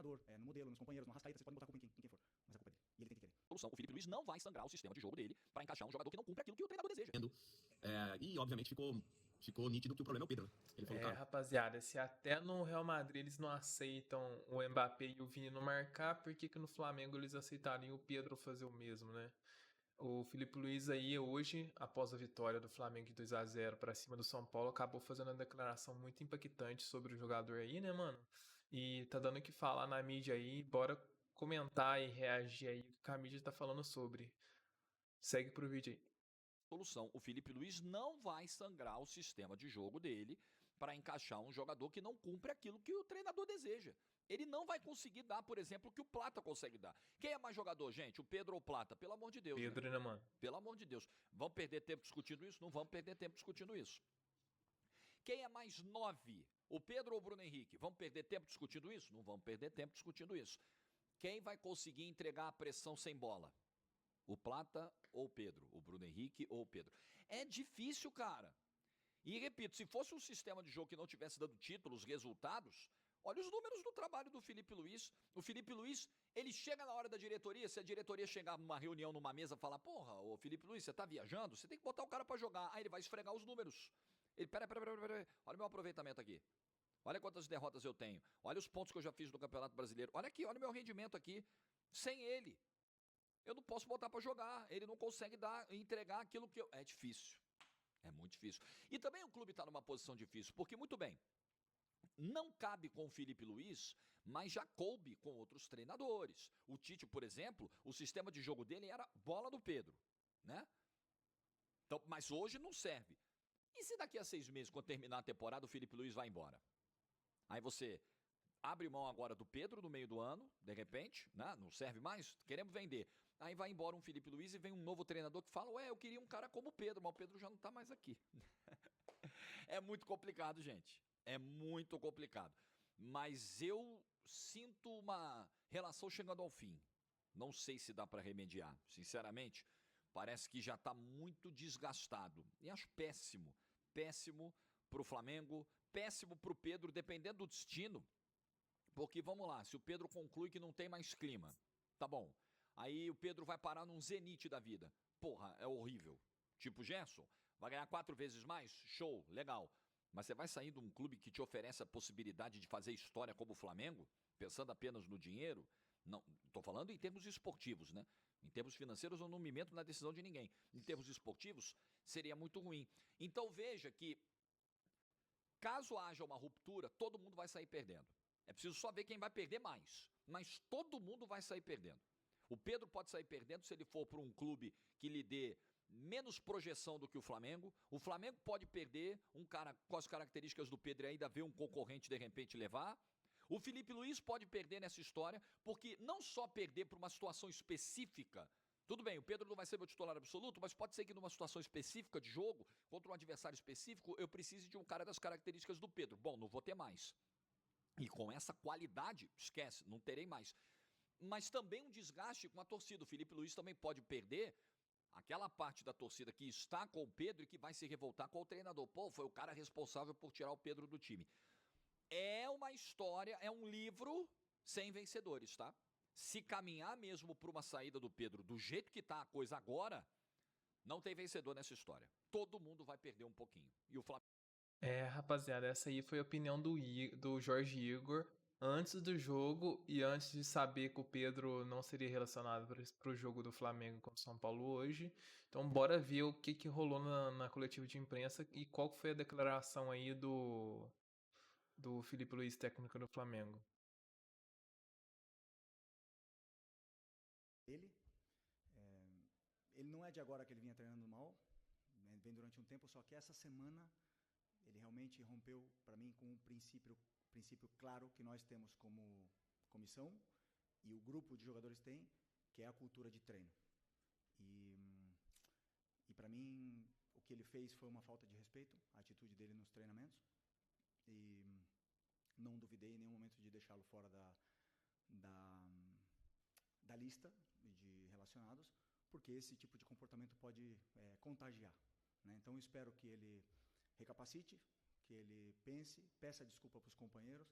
treinador, no modelo, nos companheiros, no Arrascaeta, vocês podem botar a culpa em quem for, mas a culpa é dele. E ele tem que querer. Solução, o Felipe Luiz não vai sangrar o sistema de jogo dele para encaixar um jogador que não cumpre aquilo que o treinador deseja. E, obviamente, ficou nítido que o problema é o Pedro. Ele falou, cara, Rapaziada, se até no Real Madrid eles não aceitam o Mbappé e o Vini não marcar, por que no Flamengo eles aceitariam o Pedro fazer o mesmo, né? O Felipe Luiz aí hoje, após a vitória do Flamengo de 2-0 para cima do São Paulo, acabou fazendo uma declaração muito impactante sobre o jogador aí, né, mano? E tá dando o que falar na mídia aí, bora comentar e reagir aí o que a mídia tá falando sobre. Segue pro vídeo aí. Solução, o Felipe Luiz não vai sangrar o sistema de jogo dele para encaixar um jogador que não cumpre aquilo que o treinador deseja. Ele não vai conseguir dar, por exemplo, o que o Plata consegue dar. Quem é mais jogador, gente? O Pedro ou o Plata? Pelo amor de Deus. Pedro, né, mano? Pelo amor de Deus. Vamos perder tempo discutindo isso? Não vamos perder tempo discutindo isso. Quem é mais 9? O Pedro ou o Bruno Henrique? Vamos perder tempo discutindo isso? Não vamos perder tempo discutindo isso. Quem vai conseguir entregar a pressão sem bola? O Plata ou o Pedro? O Bruno Henrique ou o Pedro? É difícil, cara. E repito, se fosse um sistema de jogo que não tivesse dando títulos, resultados, olha os números do trabalho do Felipe Luiz. O Felipe Luiz, ele chega na hora da diretoria, se a diretoria chegar numa reunião, numa mesa, falar, porra, ô Felipe Luiz, você tá viajando? Você tem que botar o cara pra jogar. Aí ele vai esfregar os números. Ele, pera, olha o meu aproveitamento aqui. Olha quantas derrotas eu tenho. Olha os pontos que eu já fiz no Campeonato Brasileiro. Olha aqui, olha o meu rendimento aqui. Sem ele, eu não posso botar pra jogar. Ele não consegue entregar aquilo que eu... É difícil. É muito difícil. E também o clube está numa posição difícil, porque, muito bem, não cabe com o Felipe Luiz, mas já coube com outros treinadores. O Tite, por exemplo, o sistema de jogo dele era bola do Pedro, né? Então, mas hoje não serve. E se daqui a 6 meses, quando terminar a temporada, o Felipe Luiz vai embora? Aí você abre mão agora do Pedro no meio do ano, de repente, né? Não serve mais, queremos vender. Aí vai embora um Felipe Luiz e vem um novo treinador que fala, eu queria um cara como o Pedro, mas o Pedro já não tá mais aqui. É muito complicado, gente. É muito complicado. Mas eu sinto uma relação chegando ao fim. Não sei se dá para remediar. Sinceramente, parece que já está muito desgastado. E acho péssimo. Péssimo para o Flamengo, péssimo para o Pedro, dependendo do destino. Porque, vamos lá, se o Pedro conclui que não tem mais clima, tá bom. Aí o Pedro vai parar num zenite da vida. Porra, é horrível. Tipo Gerson, vai ganhar 4 vezes mais? Show, legal. Mas você vai sair de um clube que te oferece a possibilidade de fazer história como o Flamengo, pensando apenas no dinheiro? Não, estou falando em termos esportivos, né? Em termos financeiros eu não me meto na decisão de ninguém. Em termos esportivos, seria muito ruim. Então veja que, caso haja uma ruptura, todo mundo vai sair perdendo. É preciso só ver quem vai perder mais. Mas todo mundo vai sair perdendo. O Pedro pode sair perdendo se ele for para um clube que lhe dê menos projeção do que o Flamengo. O Flamengo pode perder um cara com as características do Pedro e ainda ver um concorrente de repente levar. O Felipe Luiz pode perder nessa história, porque não só perder por uma situação específica. Tudo bem, o Pedro não vai ser meu titular absoluto, mas pode ser que numa situação específica de jogo, contra um adversário específico, eu precise de um cara das características do Pedro. Bom, não vou ter mais. E com essa qualidade, esquece, não terei mais. Mas também um desgaste com a torcida. O Felipe Luiz também pode perder aquela parte da torcida que está com o Pedro e que vai se revoltar com o treinador. Pô, foi o cara responsável por tirar o Pedro do time. É uma história, é um livro sem vencedores, tá? Se caminhar mesmo por uma saída do Pedro do jeito que tá a coisa agora, não tem vencedor nessa história. Todo mundo vai perder um pouquinho. E o Flamengo... Rapaziada, essa aí foi a opinião do Jorge Igor antes do jogo e antes de saber que o Pedro não seria relacionado para o jogo do Flamengo com o São Paulo hoje. Então bora ver o que rolou na coletiva de imprensa e qual foi a declaração aí do Felipe Luiz, técnico do Flamengo. Ele não é de agora que ele vinha treinando mal, né? Vem durante um tempo, só que essa semana ele realmente rompeu para mim com um princípio claro que nós temos como comissão e o grupo de jogadores tem, que é a cultura de treino. E para mim o que ele fez foi uma falta de respeito, a atitude dele nos treinamentos, e não duvidei em nenhum momento de deixá-lo fora da lista de relacionados, porque esse tipo de comportamento pode contagiar, né? Então eu espero que ele recapacite, que ele pense, peça desculpa para os companheiros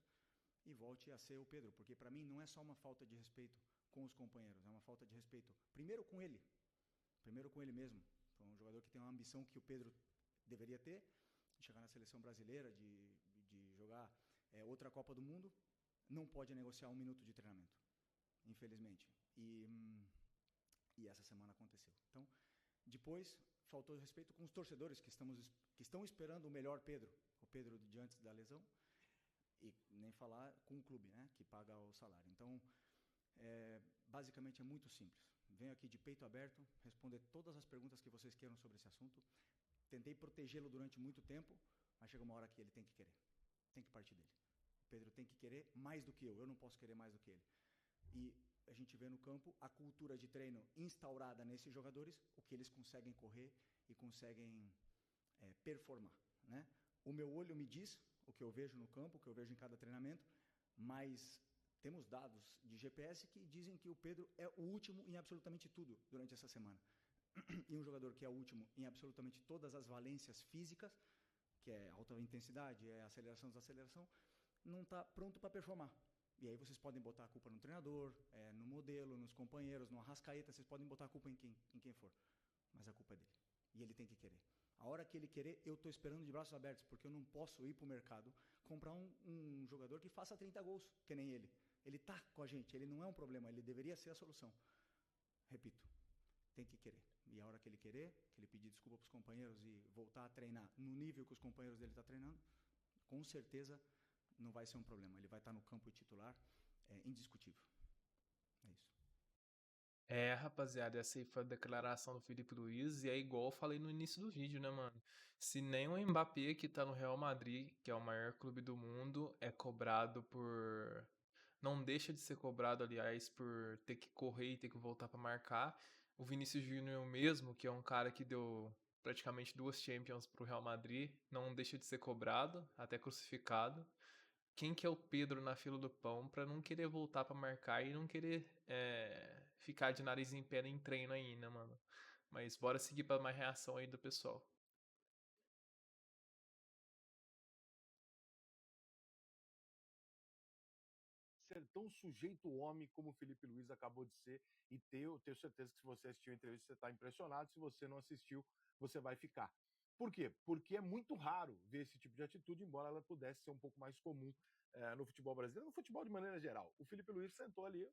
e volte a ser o Pedro, porque para mim não é só uma falta de respeito com os companheiros, é uma falta de respeito primeiro com ele mesmo. Foi um jogador que tem uma ambição que o Pedro deveria ter, de chegar na seleção brasileira, de jogar outra Copa do Mundo, não pode negociar 1 minuto de treinamento, infelizmente. E essa semana aconteceu. Então, depois, faltou respeito com os torcedores que estão esperando o melhor Pedro, o Pedro de antes da lesão, e nem falar com o clube, né, que paga o salário. Então, basicamente é muito simples. Venho aqui de peito aberto, responder todas as perguntas que vocês queiram sobre esse assunto. Tentei protegê-lo durante muito tempo, mas chega uma hora que ele tem que querer. Tem que partir dele. O Pedro tem que querer mais do que eu não posso querer mais do que ele. E a gente vê no campo a cultura de treino instaurada nesses jogadores, o que eles conseguem correr e conseguem performar, né? O meu olho me diz o que eu vejo no campo, o que eu vejo em cada treinamento, mas temos dados de GPS que dizem que o Pedro é o último em absolutamente tudo durante essa semana. E um jogador que é o último em absolutamente todas as valências físicas, que é alta intensidade, é aceleração, desaceleração, não está pronto para performar. E aí vocês podem botar a culpa no treinador, no modelo, nos companheiros, no Arrascaeta, vocês podem botar a culpa em quem for. Mas a culpa é dele. E ele tem que querer. A hora que ele querer, eu estou esperando de braços abertos, porque eu não posso ir para o mercado comprar um jogador que faça 30 gols, que nem ele. Ele está com a gente, ele não é um problema, ele deveria ser a solução. Repito, tem que querer. E a hora que ele querer, que ele pedir desculpa para os companheiros e voltar a treinar no nível que os companheiros dele estão treinando, com certeza não vai ser um problema. Ele vai estar no campo titular, indiscutível. É isso. Rapaziada, essa aí foi a declaração do Filipe Luiz, e é igual eu falei no início do vídeo, né, mano? Se nem o Mbappé, que tá no Real Madrid, que é o maior clube do mundo, é cobrado por... Não deixa de ser cobrado, aliás, por ter que correr e ter que voltar pra marcar. O Vinícius Júnior mesmo, que é um cara que deu praticamente 2 Champions pro Real Madrid, não deixa de ser cobrado, até crucificado. Quem que é o Pedro na fila do pão pra não querer voltar pra marcar e não querer ficar de nariz em pé em treino aí, né, mano? Mas bora seguir pra mais reação aí do pessoal. Ser tão sujeito homem como o Filipe Luiz acabou de ser, e eu tenho certeza que se você assistiu a entrevista você está impressionado, se você não assistiu, você vai ficar. Por quê? Porque é muito raro ver esse tipo de atitude, embora ela pudesse ser um pouco mais comum no futebol brasileiro, no futebol de maneira geral. O Filipe Luiz sentou ali,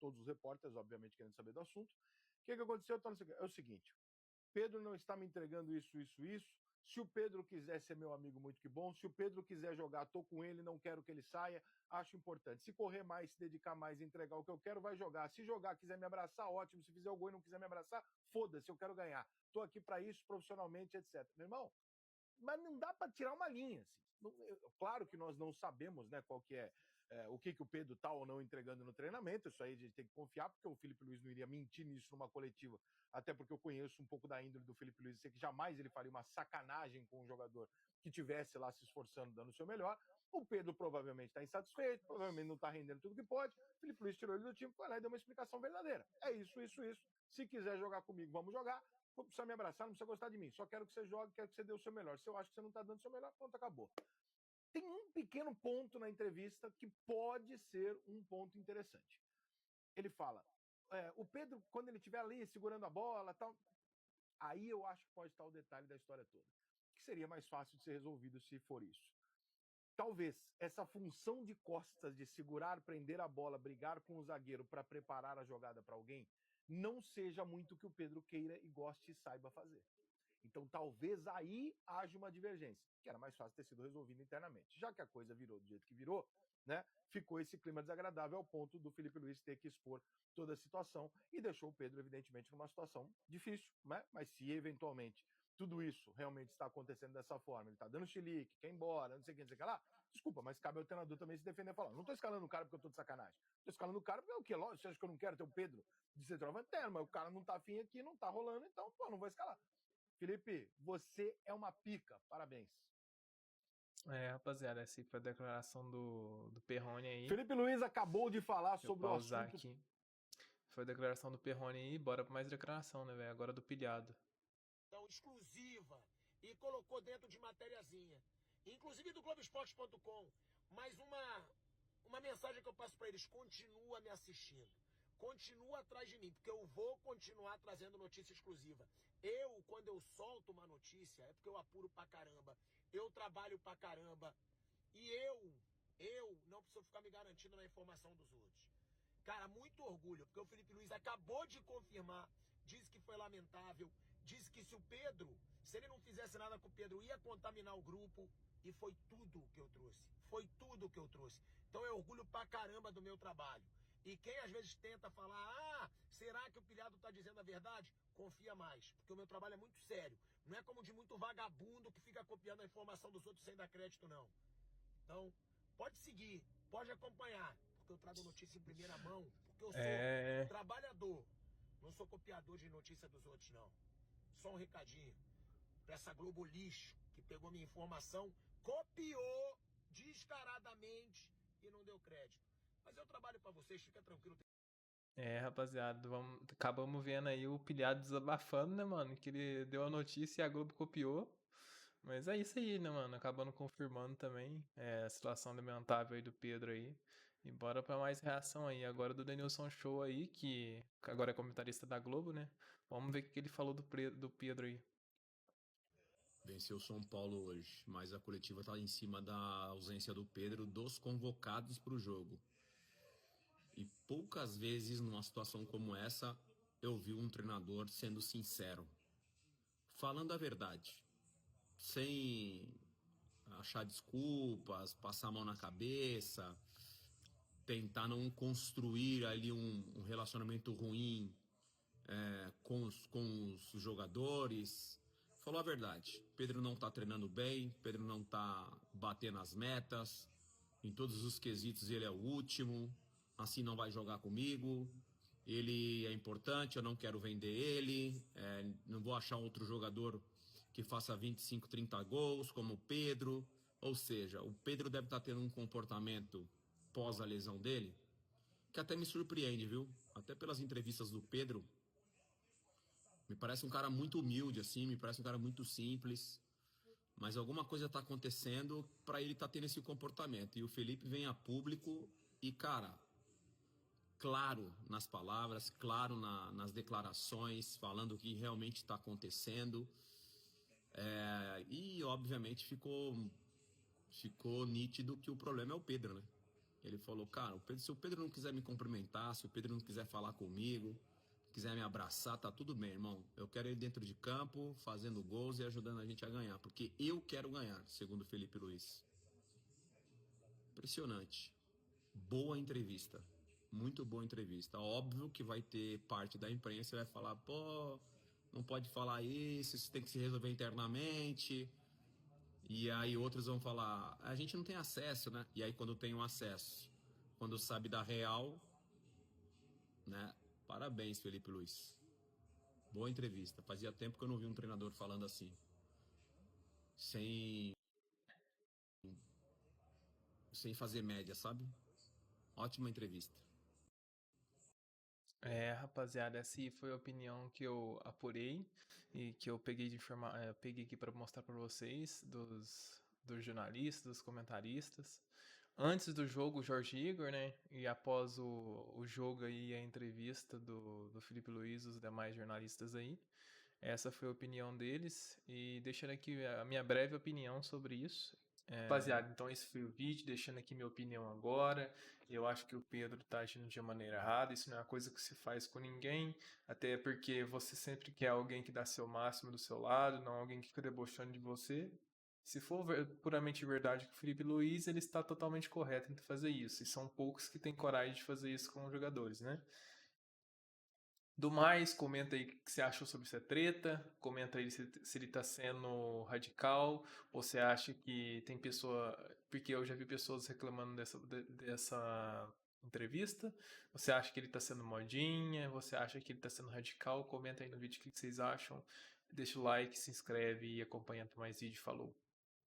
todos os repórteres, obviamente, querendo saber do assunto. O que aconteceu? É o seguinte, Pedro não está me entregando isso. Se o Pedro quiser ser meu amigo, muito que bom. Se o Pedro quiser jogar, tô com ele, não quero que ele saia. Acho importante. Se correr mais, se dedicar mais, entregar o que eu quero, vai jogar. Se jogar, quiser me abraçar, ótimo. Se fizer o gol e não quiser me abraçar, foda-se, eu quero ganhar. Tô aqui para isso, profissionalmente, etc. Meu irmão, mas não dá para tirar uma linha. Assim. Claro que nós não sabemos, né, qual que é o que o Pedro tá ou não entregando no treinamento. Isso aí a gente tem que confiar, porque o Filipe Luiz não iria mentir nisso numa coletiva, até porque eu conheço um pouco da índole do Filipe Luiz, sei que jamais ele faria uma sacanagem com um jogador que tivesse lá se esforçando, dando o seu melhor. O Pedro provavelmente está insatisfeito, provavelmente não está rendendo tudo que pode. O Filipe Luiz tirou ele do time, foi lá e deu uma explicação verdadeira. É isso. Se quiser jogar comigo, vamos jogar. Não precisa me abraçar, não precisa gostar de mim. Só quero que você jogue, quero que você dê o seu melhor. Se eu acho que você não está dando o seu melhor, pronto, acabou. Tem um pequeno ponto na entrevista que pode ser um ponto interessante. Ele fala, o Pedro, quando ele estiver ali segurando a bola, tal, aí eu acho que pode estar o detalhe da história toda, que seria mais fácil de ser resolvido se for isso. Talvez essa função de costas, de segurar, prender a bola, brigar com o zagueiro para preparar a jogada para alguém, não seja muito o que o Pedro queira e goste e saiba fazer. Então, talvez aí haja uma divergência, que era mais fácil ter sido resolvida internamente. Já que a coisa virou do jeito que virou, né, ficou esse clima desagradável ao ponto do Filipe Luiz ter que expor toda a situação e deixou o Pedro, evidentemente, numa situação difícil, né? Mas se eventualmente tudo isso realmente está acontecendo dessa forma, ele está dando chilique, quer ir embora, não sei o que lá, desculpa, mas cabe ao treinador também se defender e falar, não estou escalando o cara porque eu estou de sacanagem, estou escalando o cara porque é o quê? Lógico, você acha que eu não quero ter o Pedro de centroavante? Mas o cara não tá afim aqui, não tá rolando, então, pô, não vou escalar. Felipe, você é uma pica. Parabéns. Rapaziada, essa aí foi a declaração do Perrone aí. Felipe Luiz acabou de falar sobre o assunto. Aqui. Foi a declaração do Perrone aí, bora pra mais declaração, né, velho? Agora do pilhado. Então, exclusiva. E colocou dentro de matériazinha. Inclusive do Globoesporte.com. Mais uma eu passo para eles, continua me assistindo. Continua atrás de mim, porque eu vou continuar trazendo notícia exclusiva. Quando eu solto uma notícia, é porque eu apuro pra caramba. Eu trabalho pra caramba. E eu não preciso ficar me garantindo na informação dos outros. Cara, muito orgulho, porque o Felipe Luiz acabou de confirmar, disse que foi lamentável, disse que se ele não fizesse nada com o Pedro, ia contaminar o grupo, e foi tudo que eu trouxe. Foi tudo que eu trouxe. Então é orgulho pra caramba do meu trabalho. E quem às vezes tenta falar, será que o pilhado tá dizendo a verdade? Confia mais, porque o meu trabalho é muito sério. Não é como de muito vagabundo que fica copiando a informação dos outros sem dar crédito, não. Então, pode seguir, pode acompanhar, porque eu trago notícia em primeira mão, porque eu sou trabalhador, não sou copiador de notícia dos outros, não. Só um recadinho pra essa Globo lixo que pegou minha informação, copiou descaradamente e não deu crédito. Mas eu trabalho pra vocês, fica tranquilo. Rapaziada, acabamos vendo aí o pilhado desabafando, né, mano? Que ele deu a notícia e a Globo copiou. Mas é isso aí, né, mano? Acabando confirmando também a situação lamentável aí do Pedro aí. E bora pra mais reação aí. Agora do Denilson Show aí, que agora é comentarista da Globo, né? Vamos ver o que ele falou do Pedro aí. Venceu o São Paulo hoje, mas a coletiva tá em cima da ausência do Pedro dos convocados para o jogo. E poucas vezes, numa situação como essa, eu vi um treinador sendo sincero, falando a verdade, sem achar desculpas, passar a mão na cabeça, tentar não construir ali um relacionamento ruim com os jogadores. Falou a verdade. Pedro não tá treinando bem, Pedro não tá batendo as metas, em todos os quesitos ele é o último, assim não vai jogar comigo, ele é importante, eu não quero vender ele, não vou achar outro jogador que faça 25, 30 gols, como o Pedro. Ou seja, o Pedro deve estar tendo um comportamento pós a lesão dele, que até me surpreende, viu? Até pelas entrevistas do Pedro, me parece um cara muito humilde, assim, me parece um cara muito simples, mas alguma coisa tá acontecendo para ele tá tendo esse comportamento. E o Felipe vem a público e, cara, claro nas palavras, claro nas declarações, falando o que realmente está acontecendo. E, obviamente, ficou nítido que o problema é o Pedro, né? Ele falou, cara, se o Pedro não quiser me cumprimentar, se o Pedro não quiser falar comigo, quiser me abraçar, tá tudo bem, irmão. Eu quero ele dentro de campo, fazendo gols e ajudando a gente a ganhar, porque eu quero ganhar, segundo o Felipe Luiz. Impressionante. Boa entrevista. Muito boa entrevista. Óbvio que vai ter parte da imprensa que vai falar, pô, não pode falar isso tem que se resolver internamente. E aí outros vão falar, a gente não tem acesso, né? E aí quando tem um acesso, quando sabe da real, né? Parabéns, Felipe Luiz. Boa entrevista. Fazia tempo que eu não vi um treinador falando assim. Sem fazer média, sabe? Ótima entrevista. Rapaziada, essa aí foi a opinião que eu apurei e que eu peguei peguei aqui para mostrar para vocês dos jornalistas, dos comentaristas. Antes do jogo, o Jorge Igor, né? E após o jogo aí, a entrevista do Felipe Luiz e os demais jornalistas aí. Essa foi a opinião deles e deixando aqui a minha breve opinião sobre isso. Rapaziada, então esse foi o vídeo, deixando aqui minha opinião agora. Eu acho que o Pedro tá agindo de maneira errada, isso não é uma coisa que se faz com ninguém, até porque você sempre quer alguém que dá seu máximo do seu lado, não alguém que fica debochando de você. Se for puramente verdade que o Felipe Luiz, ele está totalmente correto em fazer isso, e são poucos que têm coragem de fazer isso com os jogadores, né? Do mais, comenta aí o que você achou sobre essa treta, comenta aí se ele tá sendo radical, ou você acha que tem pessoa, porque eu já vi pessoas reclamando dessa entrevista, você acha que ele tá sendo modinha, você acha que ele tá sendo radical, comenta aí no vídeo o que vocês acham, deixa o like, se inscreve e acompanha mais vídeo, falou!